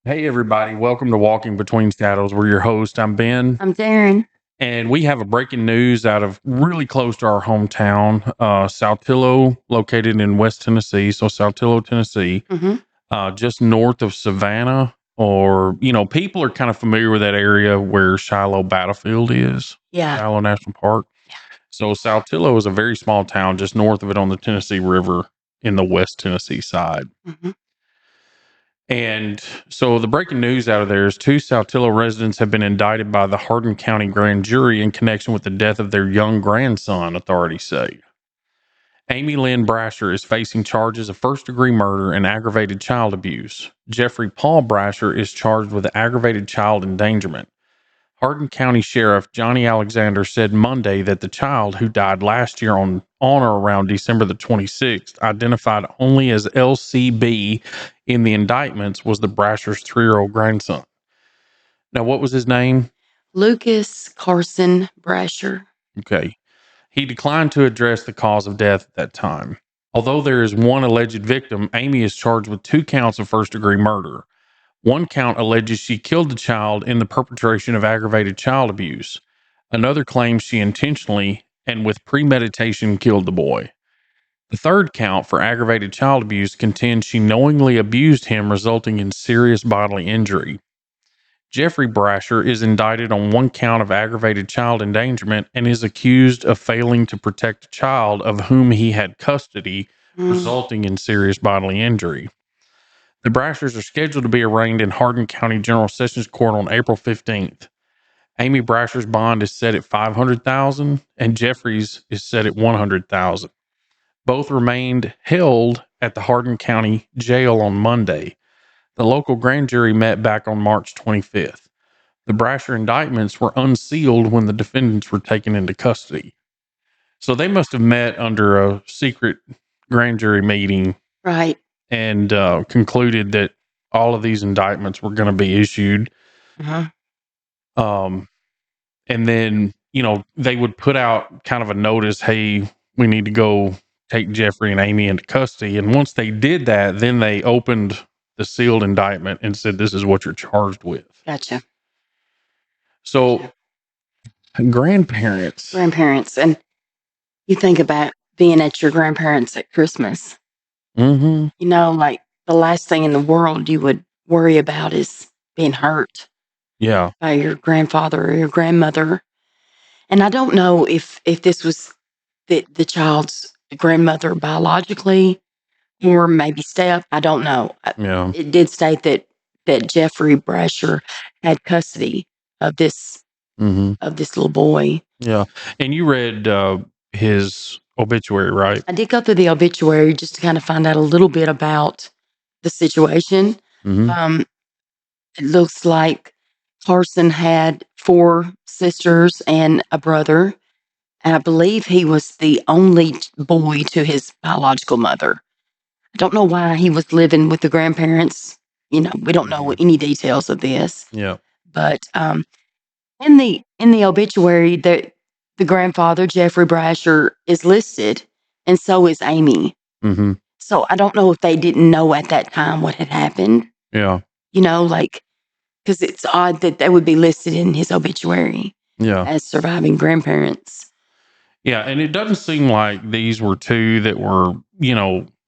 Hey, everybody. Welcome to Walking Between Shadows. We're your host. I'm Ben. I'm Darren. And we have a breaking news out of really close to our hometown, Saltillo, located in West Tennessee. So, Saltillo, Tennessee, hmm just north of Savannah. Or, people are kind of familiar with that area where Shiloh Battlefield is, Yeah. Shiloh National Park. So, Saltillo is a very small town just north of it on the Tennessee River in the West Tennessee side. hmm And so the breaking news out of there is two Saltillo residents have been indicted by the Hardin County grand jury in connection with the death of their young grandson, authorities say. Amy Lynn Brasher is facing charges of first-degree murder and aggravated child abuse. Jeffrey Paul Brasher is charged with aggravated child endangerment. Hardin County Sheriff Johnny Alexander said Monday that the child, who died last year on or around December the 26th, identified only as LCB in the indictments, was the Brasher's 3-year-old grandson. Now, what was his name? Lucas Carson Brasher. Okay. He declined to address the cause of death at that time. Although there is one alleged victim, Amy is charged with 2 counts of first-degree murder. One count alleges she killed the child in the perpetration of aggravated child abuse. Another claims she intentionally and with premeditation killed the boy. The third count for aggravated child abuse contends she knowingly abused him, resulting in serious bodily injury. Jeffrey Brasher is indicted on 1 count of aggravated child endangerment and is accused of failing to protect a child of whom he had custody, Mm. resulting in serious bodily injury. The Brashers are scheduled to be arraigned in Hardin County General Sessions Court on April 15th. Amy Brasher's bond is set at $500,000 and Jeffrey's is set at $100,000. Both remained held at the Hardin County Jail on Monday. The local grand jury met back on March 25th. The Brasher indictments were unsealed when the defendants were taken into custody. So they must have met under a secret grand jury meeting Right. and concluded that all of these indictments were going to be issued. Uh-huh. Um, and then, they would put out kind of a notice, hey, we need to go take Jeffrey and Amy into custody. And once they did that, then they opened the sealed indictment and said, this is what you're charged with. Gotcha. So, grandparents. And you think about being at your grandparents at Christmas. Mm-hmm. Like the last thing in the world you would worry about is being hurt Yeah. by your grandfather or your grandmother. And I don't know if this was the child's grandmother biologically or maybe step. I don't know. Yeah. It did state that Jeffrey Brasher had custody of this Mm-hmm. little boy. Yeah. And you read his obituary, right? I did go through the obituary just to kind of find out a little bit about the situation. Mm-hmm. It looks like Carson had 4 sisters and a brother. And I believe he was the only boy to his biological mother. I don't know why he was living with the grandparents. We don't know any details of this. Yeah. But in the obituary, the grandfather Jeffrey Brasher is listed, and so is Amy. Mm-hmm. So I don't know if they didn't know at that time what had happened. Yeah. Because it's odd that they would be listed in his obituary Yeah. as surviving grandparents. Yeah. And it doesn't seem like these were two that were,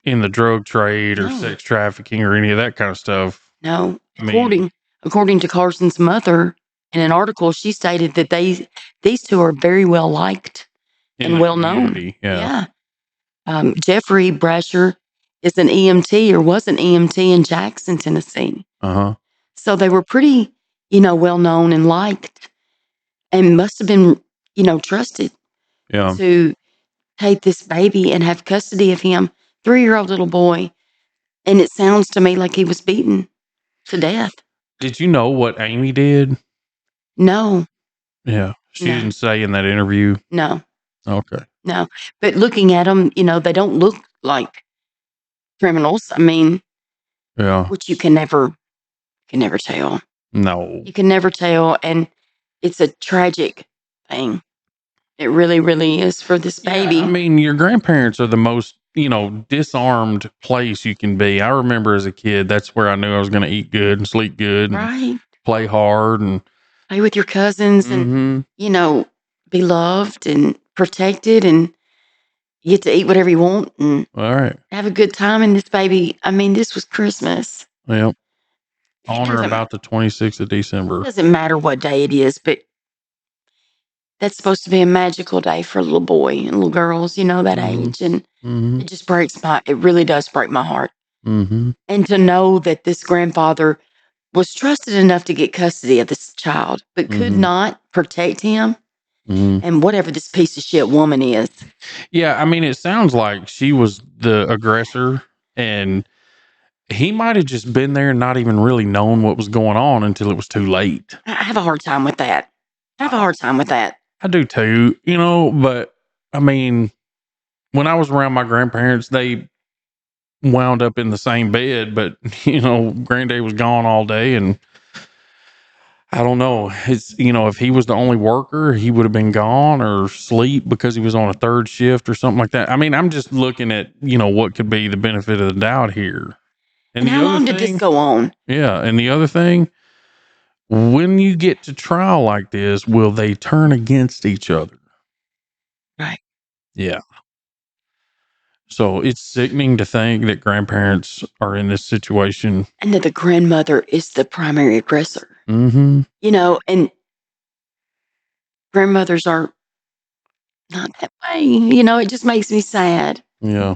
in the drug trade or No. sex trafficking or any of that kind of stuff. No, I mean, according to Carson's mother, in an article, she stated that these two are very well liked in and the well known. community. Yeah. Jeffrey Brasher is an EMT or was an EMT in Jackson, Tennessee. Uh-huh. So they were pretty, well known and liked, and must have been, trusted Yeah. to take this baby and have custody of him, 3-year-old little boy. And it sounds to me like he was beaten to death. Did you know what Amy did? No, Yeah. She No. didn't say in that interview. no, Okay. no. But looking at them, they don't look like criminals. I mean, Yeah. which you can never tell. No. You can never tell, and it's a tragic thing. It really, really is for this baby. Yeah, I mean, your grandparents are the most disarmed place you can be. I remember as a kid, that's where I knew I was going to eat good and sleep good and Right. play hard and Play with your cousins and, mhm. you know, be loved and protected, and you get to eat whatever you want and All right. have a good time. And this baby, I mean, this was Christmas. Yep. It On or doesn't, about the 26th of December. doesn't matter what day it is, but that's supposed to be a magical day for a little boy and little girls, that Mhm. age. And Mhm. it really does break my heart. Mhm. And to know that this grandfather was trusted enough to get custody of this child, but could Mhm. not protect him, Mhm. and whatever this piece of shit woman is. Yeah, I mean, it sounds like she was the aggressor, and he might have just been there and not even really known what was going on until it was too late. I have a hard time with that. I have a hard time with that. I do too, but I mean, when I was around my grandparents, they wound up in the same bed, but granddad was gone all day, and I don't know. If he was the only worker, he would have been gone or sleep because he was on a third shift or something like that. I mean, I'm just looking at, what could be the benefit of the doubt here. And And the how other long did this thing, go on? yeah, and the other thing, when you get to trial like this, will they turn against each other? Right. Yeah. So it's sickening to think that grandparents are in this situation. And that the grandmother is the primary aggressor. Mm-hmm. And grandmothers are not that way. It just makes me sad. Yeah.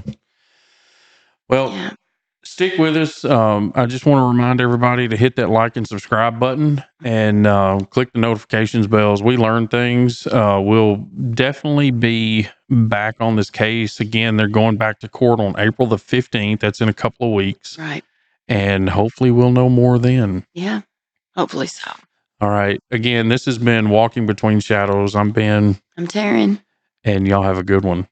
Well, Yeah. stick with us. I just want to remind everybody to hit that like and subscribe button and click the notifications bells. We learn things. We'll definitely be back on this case again. They're going back to court on April the 15th. That's in a couple of weeks. Right. And hopefully we'll know more then. Yeah. Hopefully so. All right. Again, this has been Walking Between Shadows. I'm Ben, I'm Taryn. and y'all have a good one.